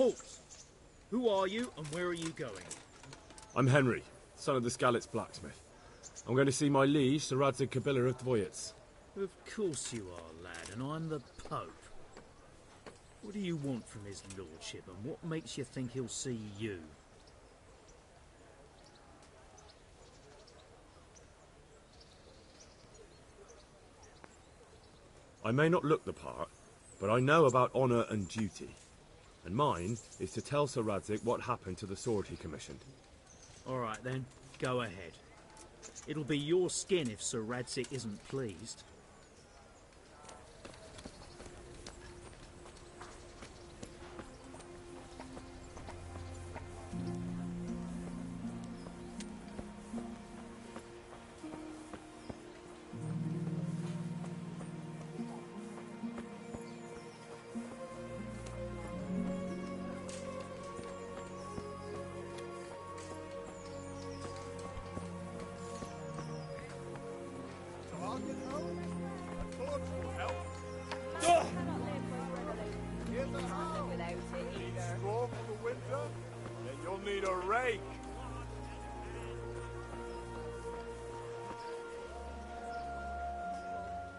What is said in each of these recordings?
Halt! Who are you and where are you going? I'm Henry, son of the Skalitz blacksmith. I'm going to see my liege, Sir Radzig Kabila of Dvoyets. Of course you are, lad, and I'm the Pope. What do you want from his lordship, and what makes you think he'll see you? I may not look the part, but I know about honour and duty. And mine is to tell Sir Radzig what happened to the sword he commissioned. All right then, go ahead. It'll be your skin if Sir Radzig isn't pleased.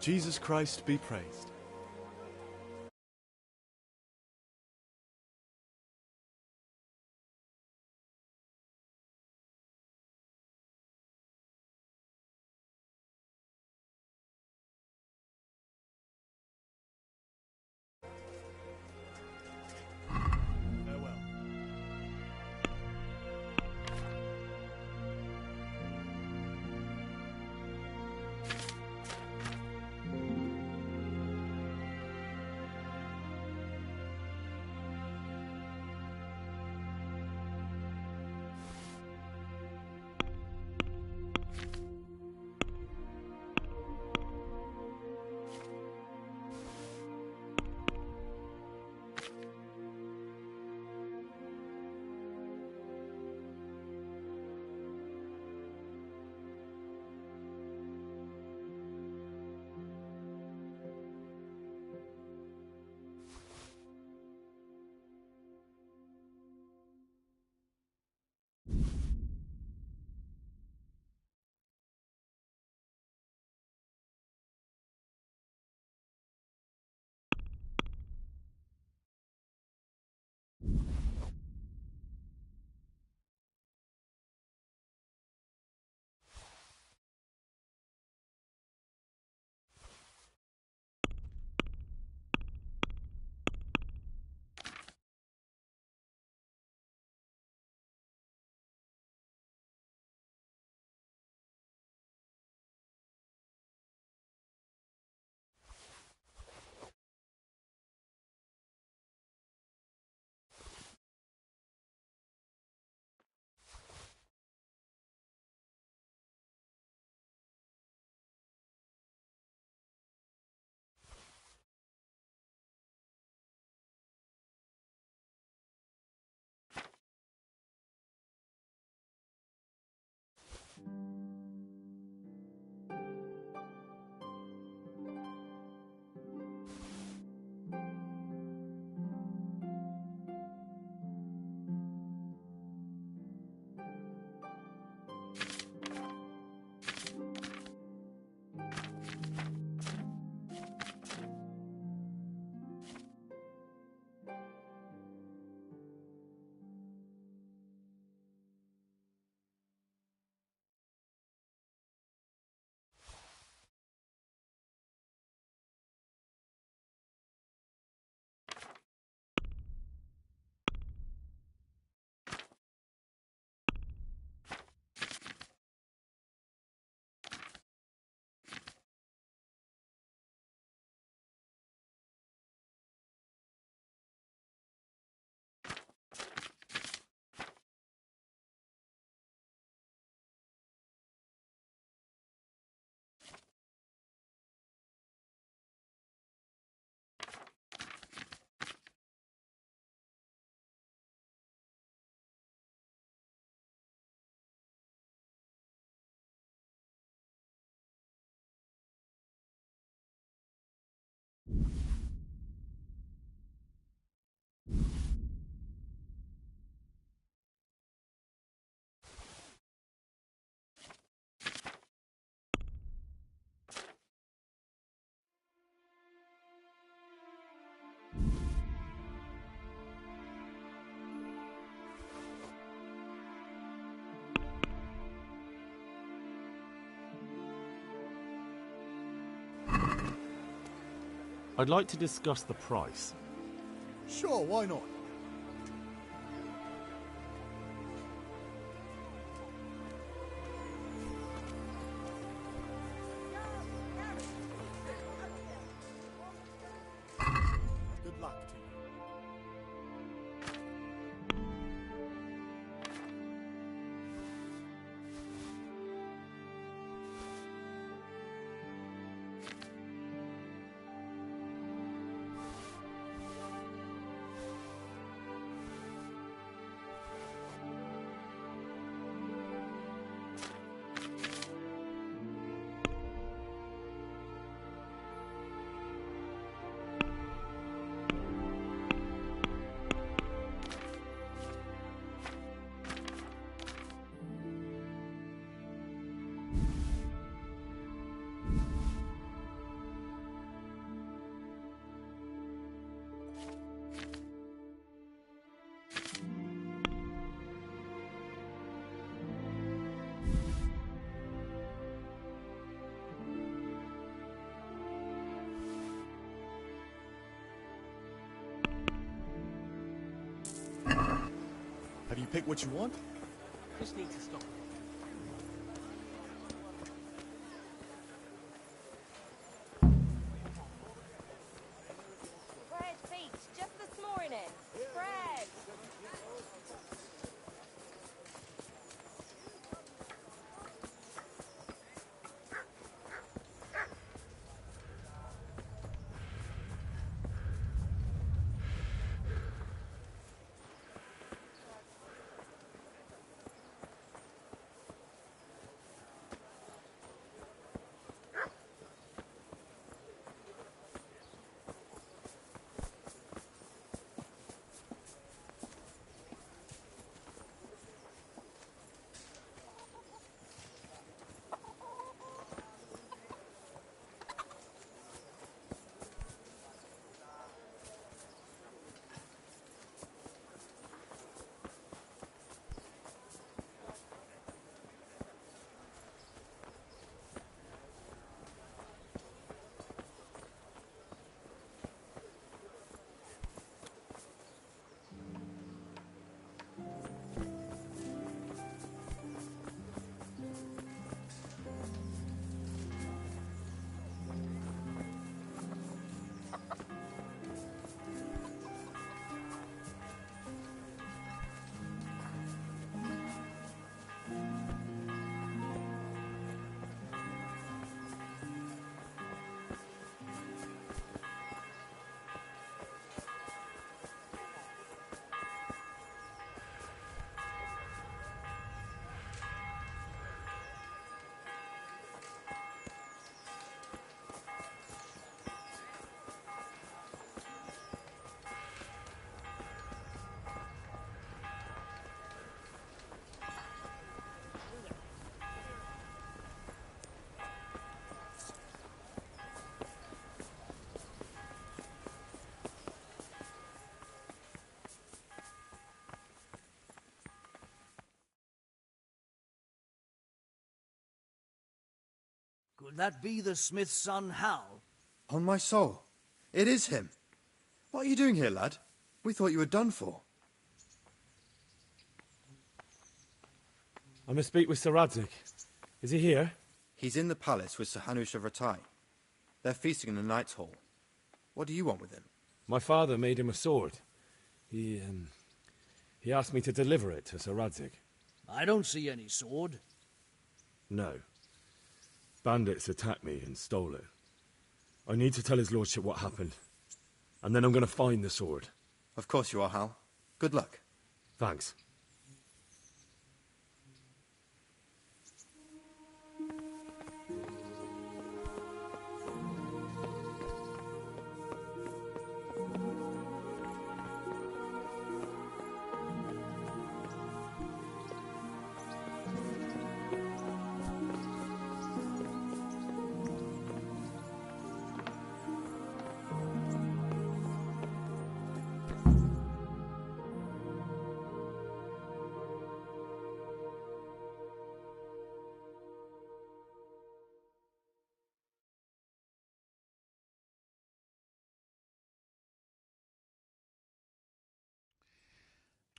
Jesus Christ be praised. I'd like to discuss the price. Sure, why not? Good luck to you. Have you picked what you want? Just need to stop. Fred Beach, just this morning. Fred! Could that be the smith's son, Hal? On my soul. It is him. What are you doing here, lad? We thought you were done for. I must speak with Sir Radzig. Is he here? He's in the palace with Sir Hanush of Rattay. They're feasting in the Knight's Hall. What do you want with him? My father made him a sword. He asked me to deliver it to Sir Radzig. I don't see any sword. No. Bandits attacked me and stole it. I need to tell his lordship what happened. And then I'm going to find the sword. Of course you are, Hal. Good luck. Thanks.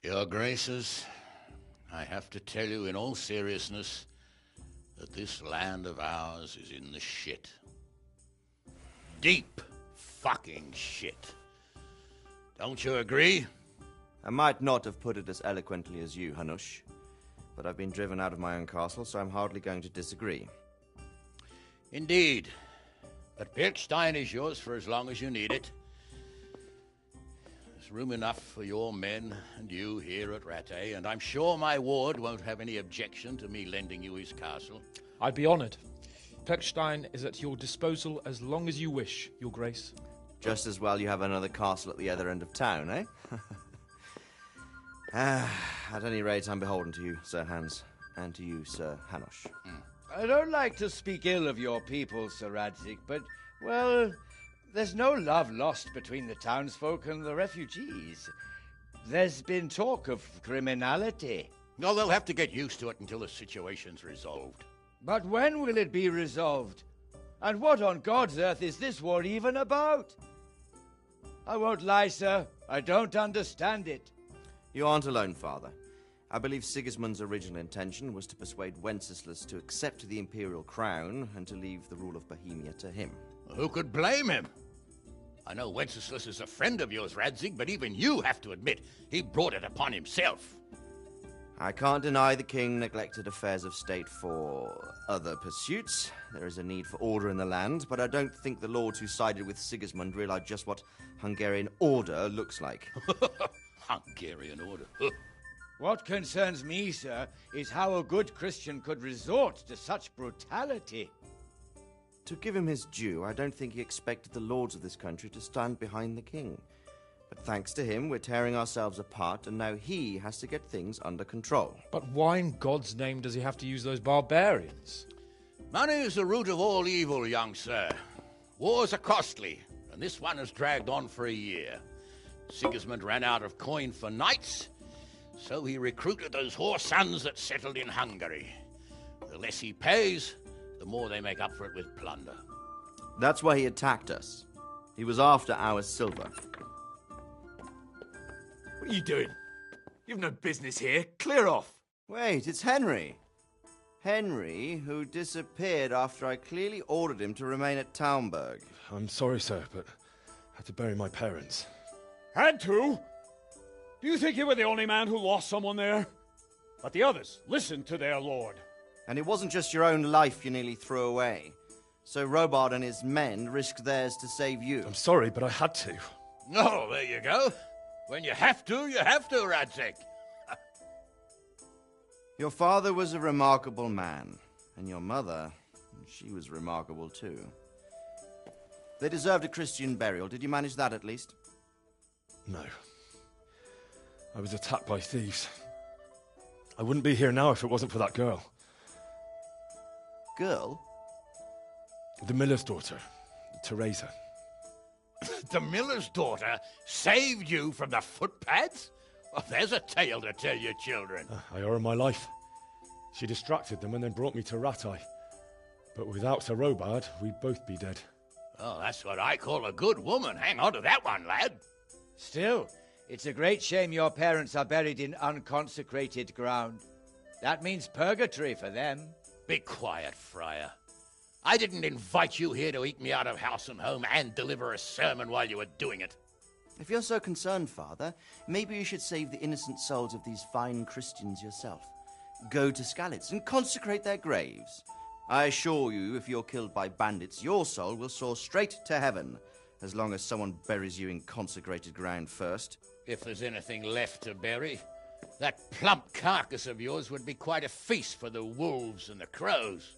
Your Graces, I have to tell you in all seriousness that this land of ours is in the shit. Deep fucking shit. Don't you agree? I might not have put it as eloquently as you, Hanush, but I've been driven out of my own castle, so I'm hardly going to disagree. Indeed. But Birkstein is yours for as long as you need it. There's room enough for your men and you here at Rattay, and I'm sure my ward won't have any objection to me lending you his castle. I'd be honoured. Birkstein is at your disposal as long as you wish, Your Grace. Just as well you have another castle at the other end of town, eh? At any rate, I'm beholden to you, Sir Hans, and to you, Sir Hanush. I don't like to speak ill of your people, Sir Radzik, but, well, there's no love lost between the townsfolk and the refugees. There's been talk of criminality. No, they'll have to get used to it until the situation's resolved. But when will it be resolved? And what on God's earth is this war even about? I won't lie, sir. I don't understand it. You aren't alone, Father. I believe Sigismund's original intention was to persuade Wenceslas to accept the imperial crown and to leave the rule of Bohemia to him. Who could blame him? I know Wenceslas is a friend of yours, Radzig, but even you have to admit he brought it upon himself. I can't deny the king neglected affairs of state for other pursuits. There is a need for order in the land, but I don't think the lords who sided with Sigismund realized just what Hungarian order looks like. Hungarian order? What concerns me, sir, is how a good Christian could resort to such brutality. To give him his due, I don't think he expected the lords of this country to stand behind the king. But thanks to him, we're tearing ourselves apart, and now he has to get things under control. But why in God's name does he have to use those barbarians? Money is the root of all evil, young sir. Wars are costly, and this one has dragged on for a year. Sigismund ran out of coin for knights, so he recruited those whore sons that settled in Hungary. The less he pays, the more they make up for it with plunder. That's why he attacked us. He was after our silver. What are you doing? You've no business here. Clear off. Wait, it's Henry. Henry, who disappeared after I clearly ordered him to remain at Taunberg. I'm sorry, sir, but I had to bury my parents. Had to? Do you think you were the only man who lost someone there? But the others listened to their lord. And it wasn't just your own life you nearly threw away. So Robard and his men risked theirs to save you. I'm sorry, but I had to. Oh, there you go. When you have to, Radzig. Your father was a remarkable man, and your mother, she was remarkable too. They deserved a Christian burial. Did you manage that at least? No. I was attacked by thieves. I wouldn't be here now if it wasn't for that girl. Girl? The miller's daughter, Teresa. The miller's daughter saved you from the footpads? Oh, there's a tale to tell your children. I owe her my life. She distracted them and then brought me to Rattay. But without Sir Robard, we'd both be dead. Oh, that's what I call a good woman. Hang on to that one, lad. Still, it's a great shame your parents are buried in unconsecrated ground. That means purgatory for them. Be quiet, Friar. I didn't invite you here to eat me out of house and home and deliver a sermon while you were doing it. If you're so concerned, Father, maybe you should save the innocent souls of these fine Christians yourself. Go to Skalitz and consecrate their graves. I assure you, if you're killed by bandits, your soul will soar straight to heaven, as long as someone buries you in consecrated ground first. If there's anything left to bury, that plump carcass of yours would be quite a feast for the wolves and the crows.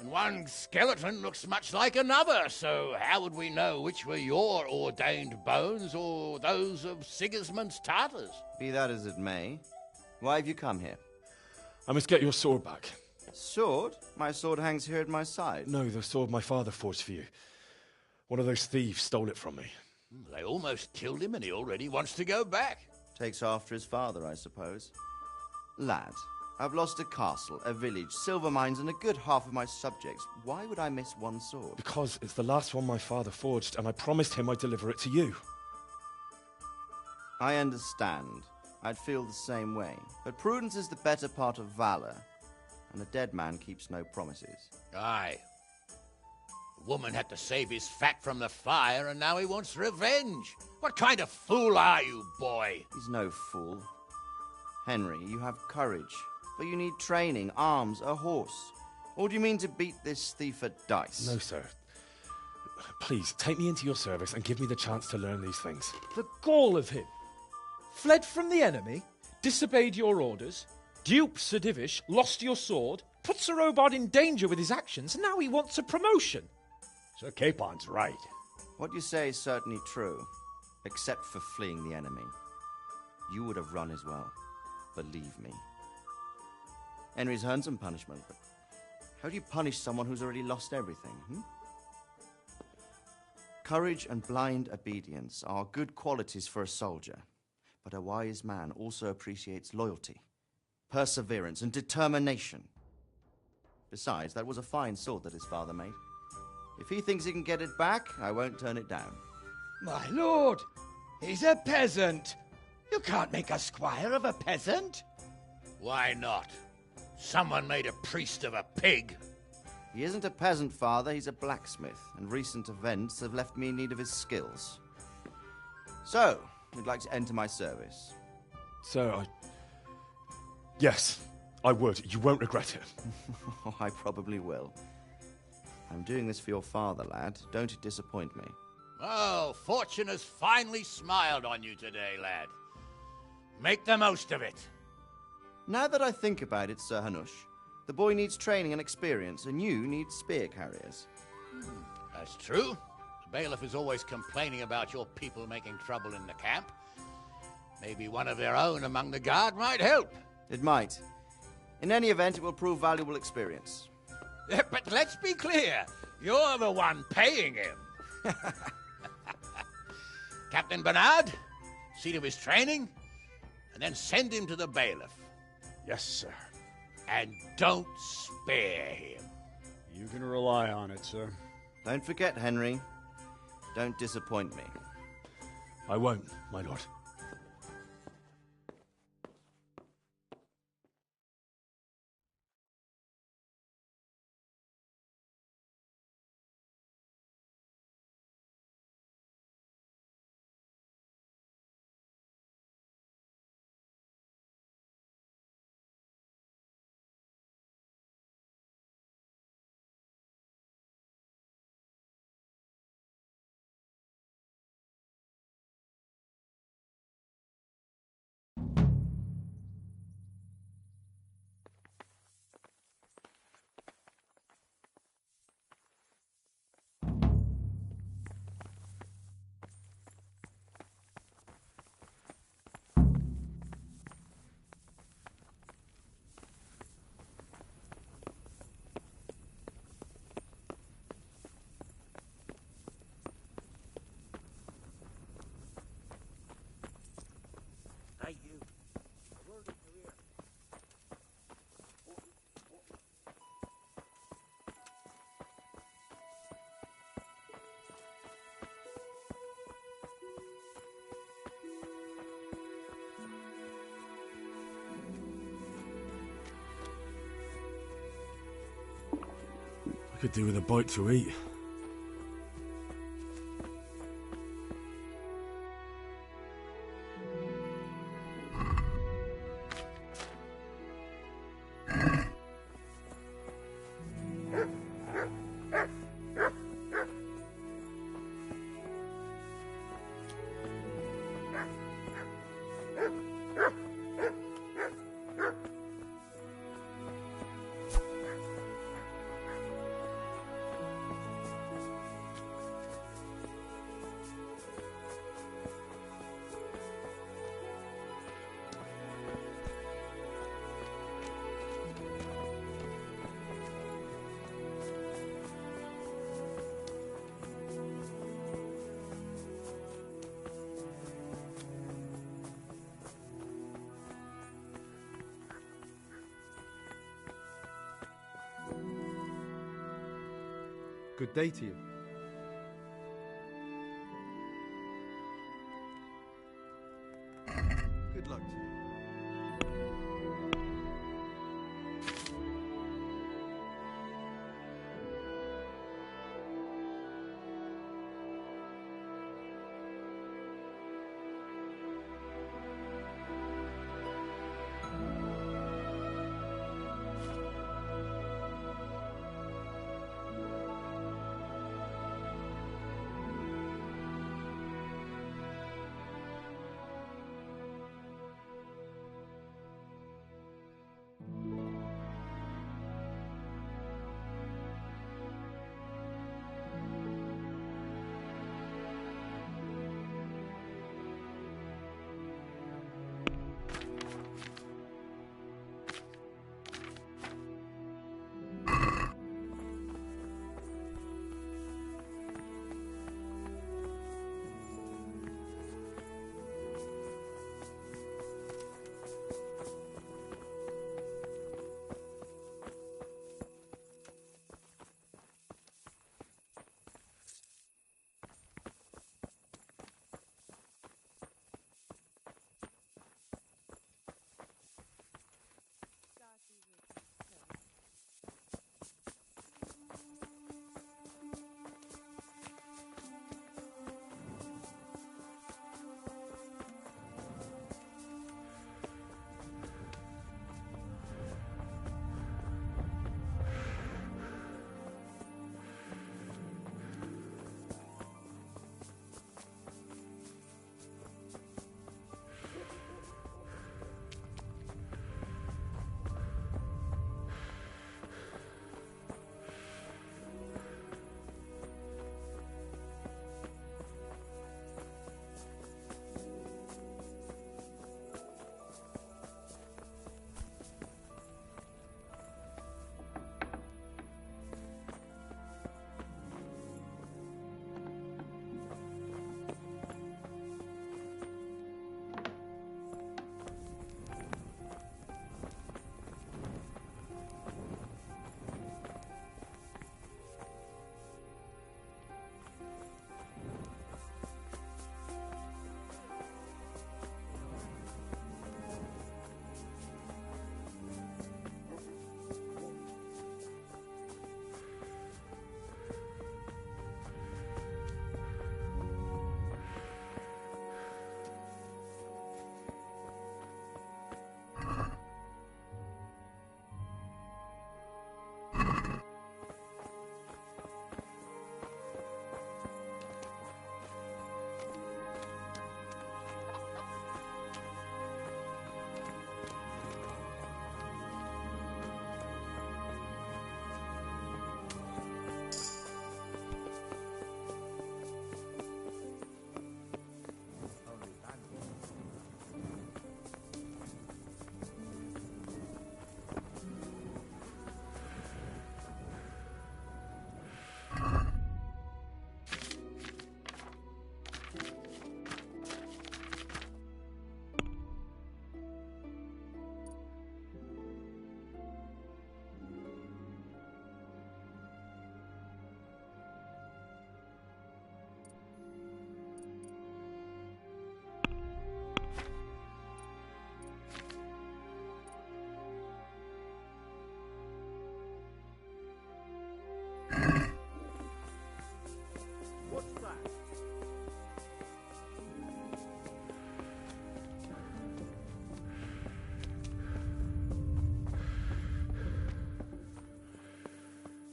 And one skeleton looks much like another, so how would we know which were your ordained bones or those of Sigismund's Tartars? Be that as it may, why have you come here? I must get your sword back. Sword? My sword hangs here at my side. No, the sword my father forged for you. One of those thieves stole it from me. They almost killed him and he already wants to go back. Takes after his father, I suppose. Lad, I've lost a castle, a village, silver mines, and a good half of my subjects. Why would I miss one sword? Because it's the last one my father forged, and I promised him I'd deliver it to you. I understand. I'd feel the same way. But prudence is the better part of valor, and a dead man keeps no promises. Aye. The woman had to save his fat from the fire, and now he wants revenge. What kind of fool are you, boy? He's no fool. Henry, you have courage, but you need training, arms, a horse. Or do you mean to beat this thief at dice? No, sir. Please, take me into your service and give me the chance to learn these things. The gall of him. Fled from the enemy, disobeyed your orders, duped Sir Divish, lost your sword, put Sir Robard in danger with his actions, and now he wants a promotion. Sir Capon's right. What you say is certainly true, except for fleeing the enemy. You would have run as well, believe me. Henry's earned some punishment, but how do you punish someone who's already lost everything, Courage and blind obedience are good qualities for a soldier, but a wise man also appreciates loyalty, perseverance, and determination. Besides, that was a fine sword that his father made. If he thinks he can get it back, I won't turn it down. My lord, he's a peasant. You can't make a squire of a peasant. Why not? Someone made a priest of a pig. He isn't a peasant, father, he's a blacksmith, and recent events have left me in need of his skills. So, you'd like to enter my service? Sir, Yes, I would. You won't regret it. Oh, I probably will. I'm doing this for your father, lad. Don't disappoint me. Oh, fortune has finally smiled on you today, lad. Make the most of it. Now that I think about it, Sir Hanush, the boy needs training and experience, and you need spear carriers. That's true. The bailiff is always complaining about your people making trouble in the camp. Maybe one of their own among the guard might help. It might. In any event, it will prove valuable experience. But let's be clear. You're the one paying him. Captain Bernard, see to his training, and then send him to the bailiff. Yes, sir. And don't spare him. You can rely on it, sir. Don't forget, Henry. Don't disappoint me. I won't, my lord. I could do with a bite to eat. Good day to you. Good luck to you.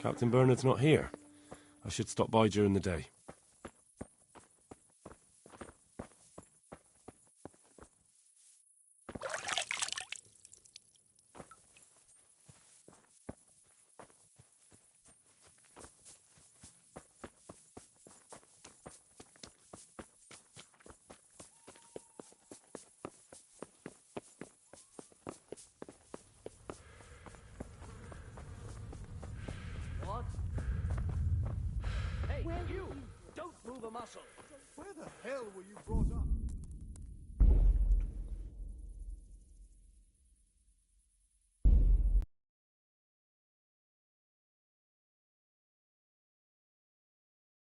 Captain Bernard's not here. I should stop by during the day. Hey, you! Don't move a muscle! Where the hell were you brought up?